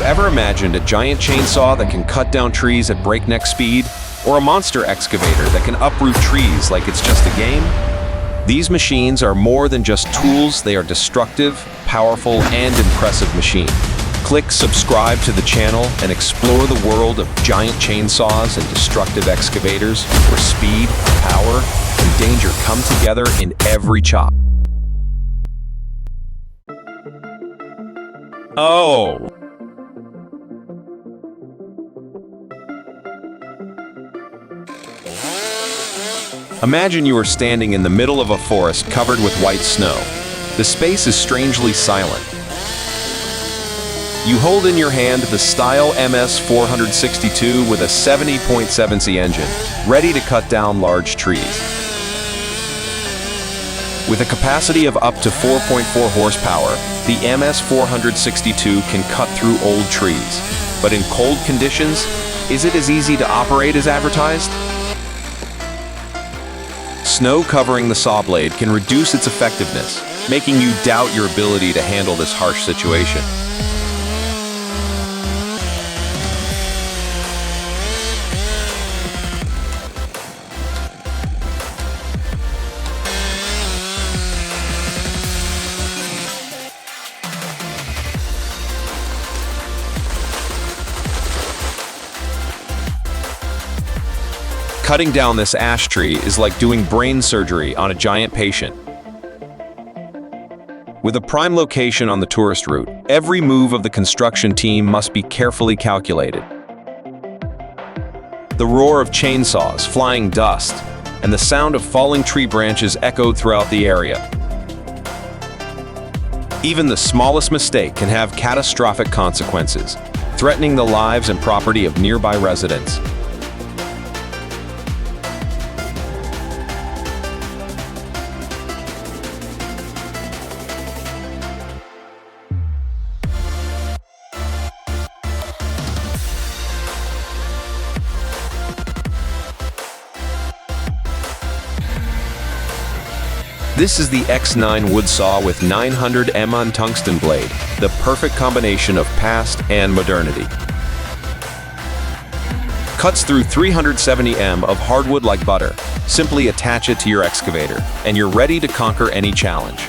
ever imagined a giant chainsaw that can cut down trees at breakneck speed, or a monster excavator that can uproot trees like it's just a game? These machines are more than just tools, they are destructive, powerful, and impressive machines. Click subscribe to the channel and explore the world of giant chainsaws and destructive excavators where speed, power, and danger come together in every chop. Oh! Imagine you are standing in the middle of a forest covered with white snow. The space is strangely silent. You hold in your hand the Steyr MS462 with a 70.7C engine, ready to cut down large trees. With a capacity of up to 4.4 horsepower, the MS462 can cut through old trees. But in cold conditions, is it as easy to operate as advertised? Snow covering the saw blade can reduce its effectiveness, making you doubt your ability to handle this harsh situation. Cutting down this ash tree is like doing brain surgery on a giant patient. With a prime location on the tourist route, every move of the construction team must be carefully calculated. The roar of chainsaws, flying dust, and the sound of falling tree branches echoed throughout the area. Even the smallest mistake can have catastrophic consequences, threatening the lives and property of nearby residents. This is the X9 wood saw with 900 mm tungsten blade, the perfect combination of past and modernity. Cuts through 370 mm of hardwood like butter. Simply attach it to your excavator, and you're ready to conquer any challenge.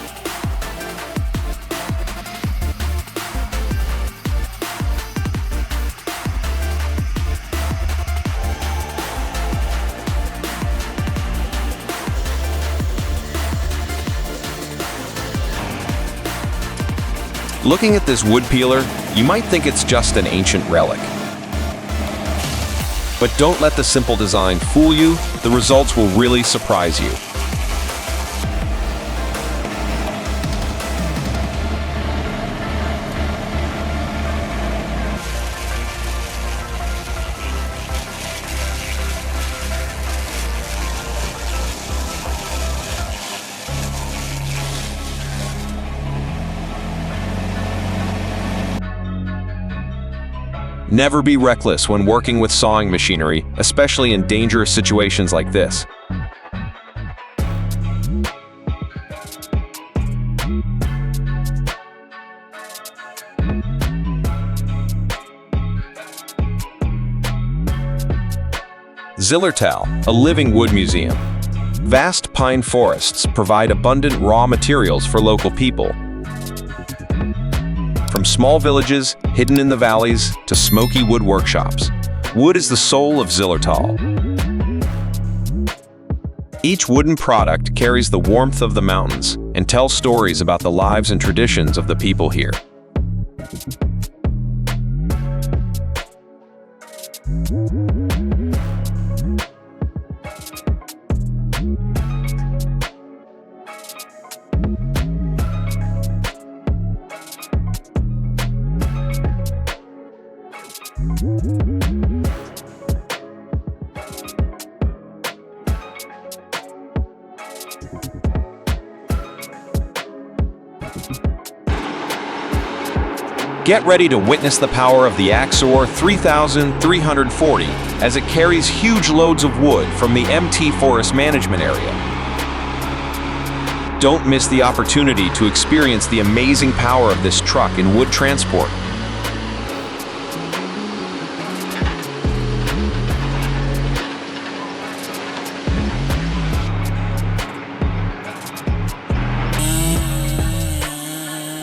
Looking at this wood peeler, you might think it's just an ancient relic. But don't let the simple design fool you, the results will really surprise you. Never be reckless when working with sawing machinery, especially in dangerous situations like this. Zillertal, a living wood museum. Vast pine forests provide abundant raw materials for local people. From small villages hidden in the valleys to smoky wood workshops, wood is the soul of Zillertal. Each wooden product carries the warmth of the mountains and tells stories about the lives and traditions of the people here. Get ready to witness the power of the Axor 3340 as it carries huge loads of wood from the MT Forest Management Area. Don't miss the opportunity to experience the amazing power of this truck in wood transport.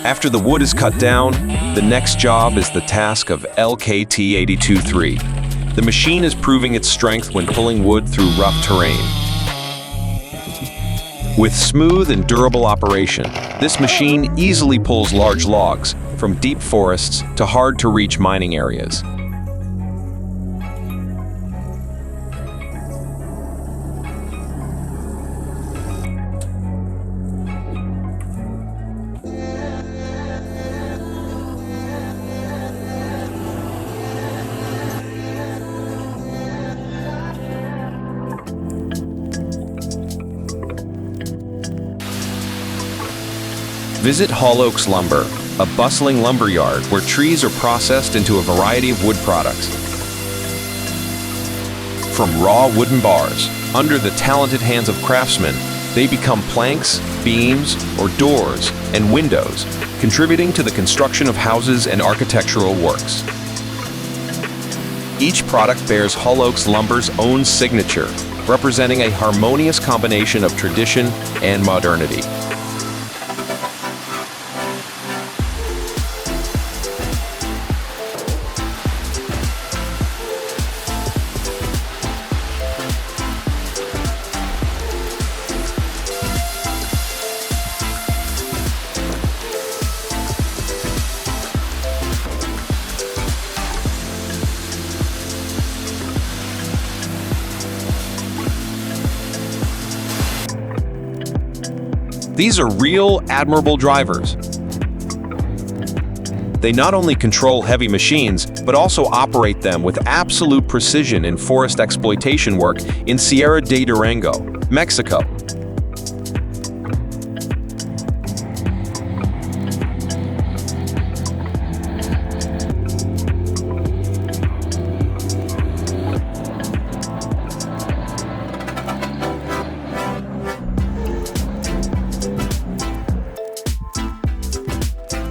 After the wood is cut down, the next job is the task of LKT-823. The machine is proving its strength when pulling wood through rough terrain. With smooth and durable operation, this machine easily pulls large logs from deep forests to hard-to-reach mining areas. Visit Hall Oaks Lumber, a bustling lumber yard where trees are processed into a variety of wood products. From raw wooden bars, under the talented hands of craftsmen, they become planks, beams, or doors and windows, contributing to the construction of houses and architectural works. Each product bears Hall Oaks Lumber's own signature, representing a harmonious combination of tradition and modernity. These are real, admirable drivers. They not only control heavy machines, but also operate them with absolute precision in forest exploitation work in Sierra de Durango, Mexico.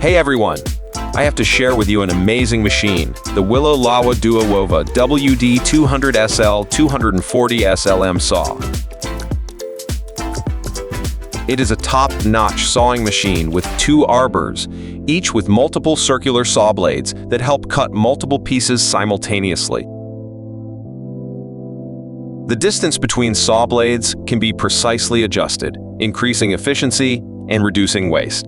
Hey everyone! I have to share with you an amazing machine, the Willow Lawa Duowowa WD200SL 240 SLM saw. It is a top-notch sawing machine with two arbors, each with multiple circular saw blades that help cut multiple pieces simultaneously. The distance between saw blades can be precisely adjusted, increasing efficiency and reducing waste.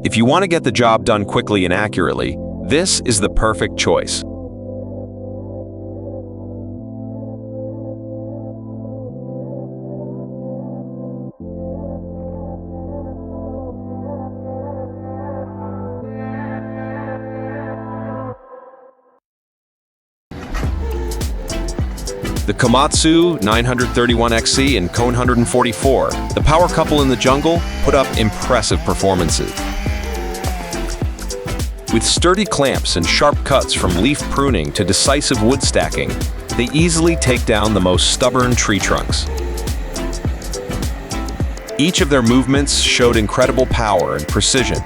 If you want to get the job done quickly and accurately, this is the perfect choice. The Komatsu 931XC and Kone 144, the power couple in the jungle, put up impressive performances. With sturdy clamps and sharp cuts from leaf pruning to decisive wood stacking, they easily take down the most stubborn tree trunks. Each of their movements showed incredible power and precision.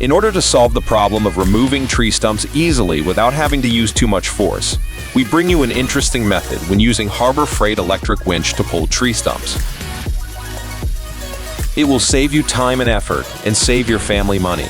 In order to solve the problem of removing tree stumps easily without having to use too much force, we bring you an interesting method when using Harbor Freight electric winch to pull tree stumps. It will save you time and effort and save your family money.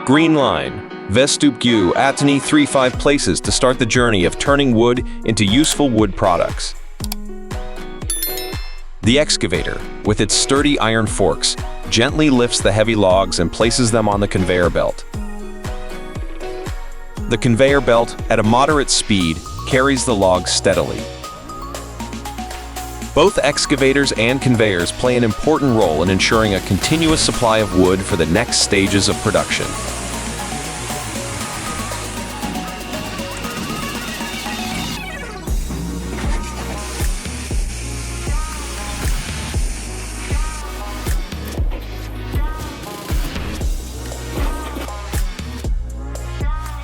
Green line. Vestupgu Atani 35 places to start the journey of turning wood into useful wood products. The excavator, with its sturdy iron forks, gently lifts the heavy logs and places them on the conveyor belt. The conveyor belt, at a moderate speed, carries the logs steadily. Both excavators and conveyors play an important role in ensuring a continuous supply of wood for the next stages of production.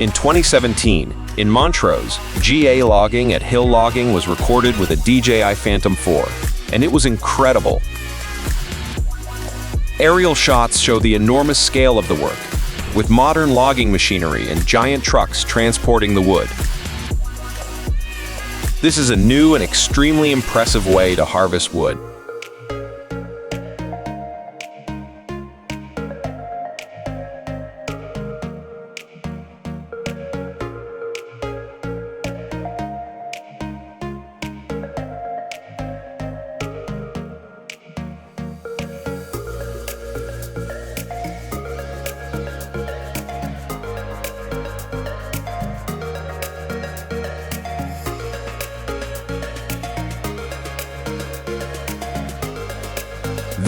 In 2017, in Montrose, GA logging at Hill Logging was recorded with a DJI Phantom 4, and it was incredible. Aerial shots show the enormous scale of the work, with modern logging machinery and giant trucks transporting the wood. This is a new and extremely impressive way to harvest wood.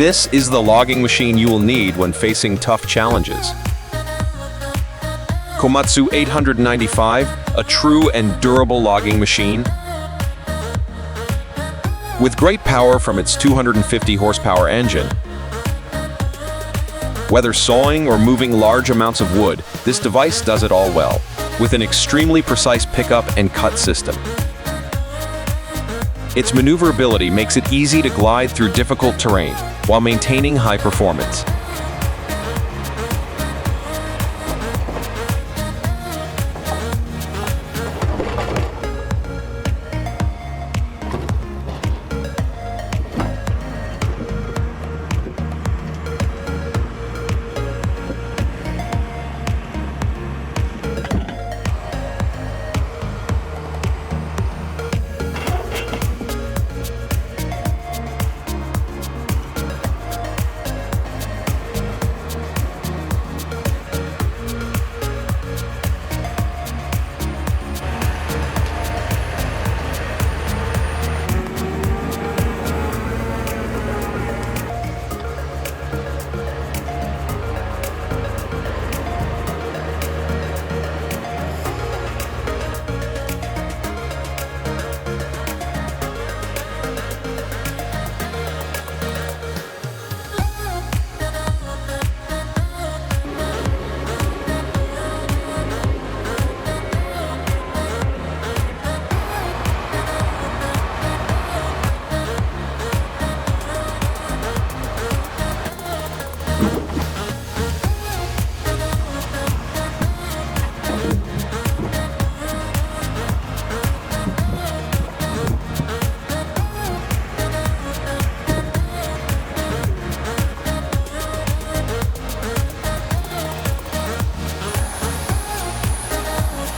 This is the logging machine you will need when facing tough challenges. Komatsu 895, a true and durable logging machine. With great power from its 250 horsepower engine, whether sawing or moving large amounts of wood, this device does it all well, with an extremely precise pickup and cut system. Its maneuverability makes it easy to glide through difficult terrain while maintaining high performance.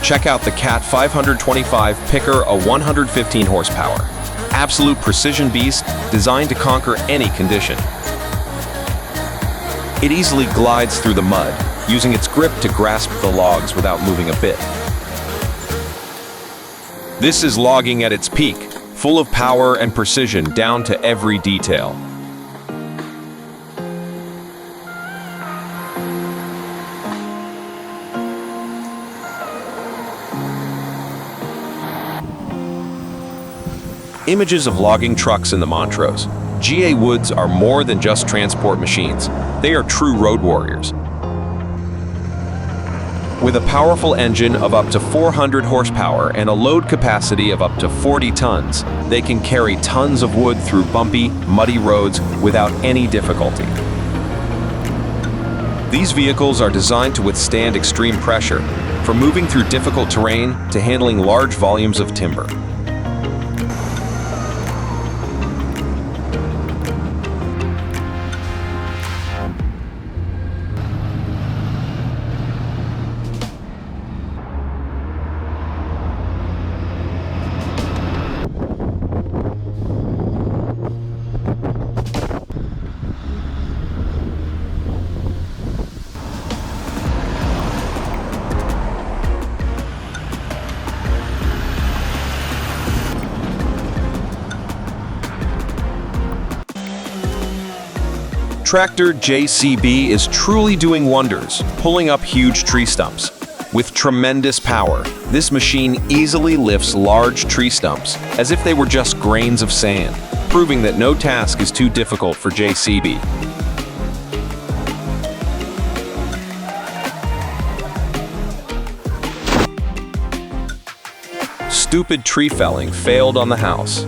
Check out the CAT 525 Picker, a 115 horsepower. Absolute precision beast designed to conquer any condition. It easily glides through the mud, using its grip to grasp the logs without moving a bit. This is logging at its peak, full of power and precision down to every detail. Images of logging trucks in the Montrose. GA Woods are more than just transport machines. They are true road warriors. With a powerful engine of up to 400 horsepower and a load capacity of up to 40 tons, they can carry tons of wood through bumpy, muddy roads without any difficulty. These vehicles are designed to withstand extreme pressure, from moving through difficult terrain to handling large volumes of timber. Tractor JCB is truly doing wonders, pulling up huge tree stumps. With tremendous power, this machine easily lifts large tree stumps as if they were just grains of sand, proving that no task is too difficult for JCB. Stupid tree felling failed on the house.